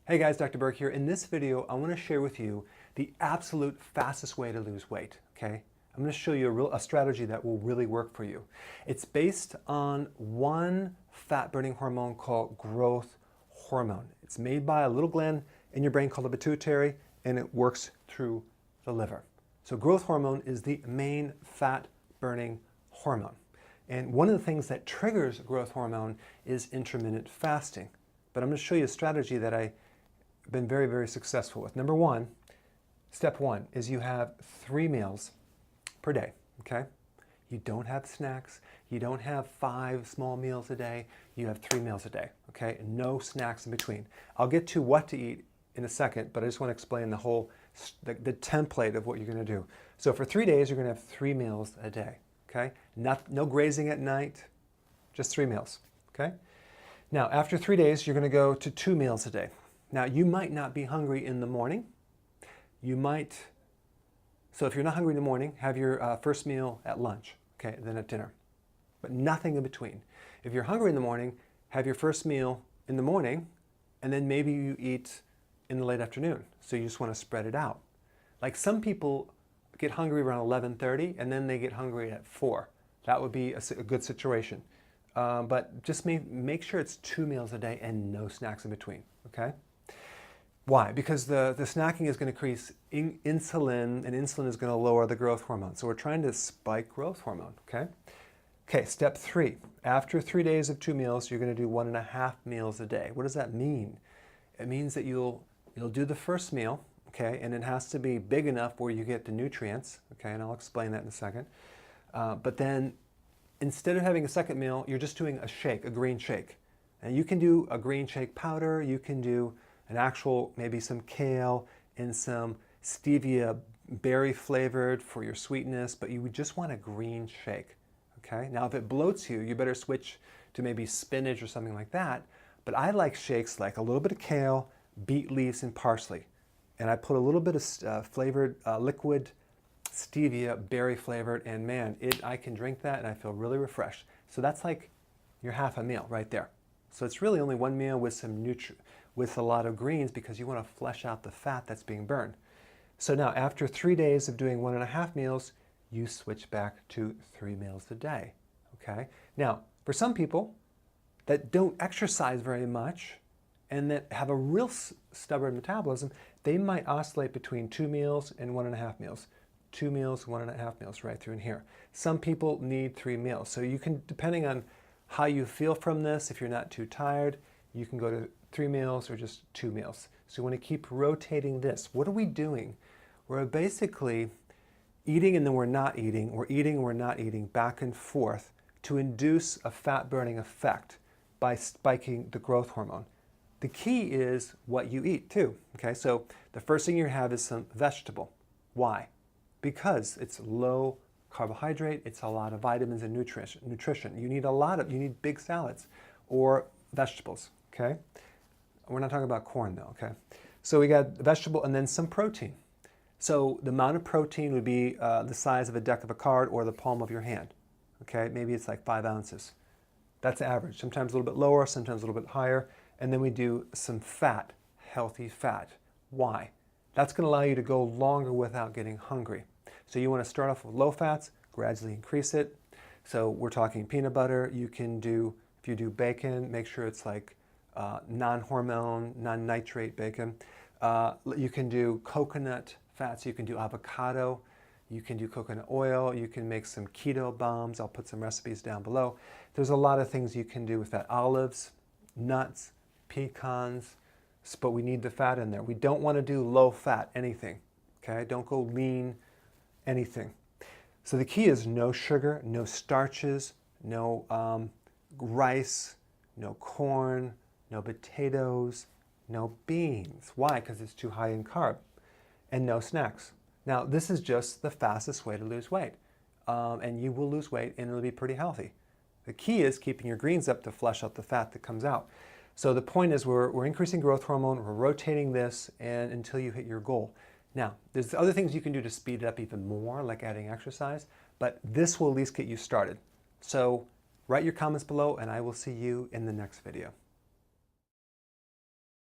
Hey guys, Dr. Burke here. In this video, I want to share with you the absolute fastest way to lose weight, okay? I'm going to show you a strategy that will really work for you. It's based on one fat-burning hormone called growth hormone. It's made by a little gland in your brain called the pituitary, and it works through the liver. So growth hormone is the main fat-burning hormone. And one of the things that triggers growth hormone is intermittent fasting. But I'm going to show you a strategy that I've been very, very successful with. Number one, step one is you have 3 meals per day, okay? You don't have snacks. You don't have 5 small meals a day. You have 3 meals a day, okay? No snacks in between. I'll get to what to eat in a second, but I just want to explain the whole, the template of what you're going to do. So for 3 days, you're going to have 3 meals a day, okay? No grazing at night, just 3 meals, okay? Now, after 3 days, you're going to go to 2 meals a day. Now, you might not be hungry in the morning. So if you're not hungry in the morning, have your first meal at lunch, okay, then at dinner, but nothing in between. If you're hungry in the morning, have your first meal in the morning, and then maybe you eat in the late afternoon. So you just want to spread it out. Like some people get hungry around 11:30, and then they get hungry at 4. That would be a good situation. But just make sure it's 2 meals a day and no snacks in between, okay? Why? Because the snacking is going to increase insulin, and insulin is going to lower the growth hormone. So we're trying to spike growth hormone, okay? Okay, step 3. After 3 days of 2 meals, you're going to do 1.5 meals a day. What does that mean? It means that you'll do the first meal, okay, and it has to be big enough where you get the nutrients, okay, and I'll explain that in a second. But then instead of having a second meal, you're just doing a shake, a green shake. And you can do a green shake powder, you can do an actual, maybe some kale and some stevia berry flavored for your sweetness, but you would just want a green shake, okay? Now, if it bloats you, you better switch to maybe spinach or something like that. But I like shakes like a little bit of kale, beet leaves, and parsley. And I put a little bit of flavored liquid stevia berry flavored, and man, I can drink that and I feel really refreshed. So that's like your half a meal right there. So it's really only 1 meal with with a lot of greens, because you want to flesh out the fat that's being burned. So now after 3 days of doing 1.5 meals, you switch back to 3 meals a day, okay? Now, for some people that don't exercise very much and that have a real stubborn metabolism, they might oscillate between 2 meals and 1.5 meals. 2 meals, 1.5 meals, right through in here. Some people need 3 meals. So you can, depending on how you feel from this, if you're not too tired, you can go to 3 meals or just 2 meals. So you want to keep rotating this. What are we doing? We're basically eating and then we're not eating, or eating and we're not eating, back and forth to induce a fat burning effect by spiking the growth hormone. The key is what you eat too, okay? So the first thing you have is some vegetable. Why? Because it's low carbohydrate, it's a lot of vitamins and nutrition. You need big salads or vegetables, okay? We're not talking about corn though, okay? So we got vegetable and then some protein. So the amount of protein would be the size of a deck of a card or the palm of your hand, okay? Maybe it's like 5 ounces. That's average, sometimes a little bit lower, sometimes a little bit higher. And then we do some fat, healthy fat. Why? That's going to allow you to go longer without getting hungry. So you want to start off with low fats, gradually increase it. So we're talking peanut butter. You can do, if you do bacon, make sure it's like non-hormone, non-nitrate bacon. You can do coconut fats. You can do avocado. You can do coconut oil. You can make some keto bombs. I'll put some recipes down below. There's a lot of things you can do with that. Olives, nuts, pecans, but we need the fat in there. We don't want to do low fat anything, okay? Don't go lean anything. So the key is no sugar, no starches, no rice, no corn, no potatoes, no beans. Why? Because it's too high in carb. And no snacks. Now, this is just the fastest way to lose weight. And you will lose weight and it'll be pretty healthy. The key is keeping your greens up to flush out the fat that comes out. So the point is we're increasing growth hormone, we're rotating this, and until you hit your goal. Now, there's other things you can do to speed it up even more, like adding exercise, but this will at least get you started. So write your comments below, and I will see you in the next video.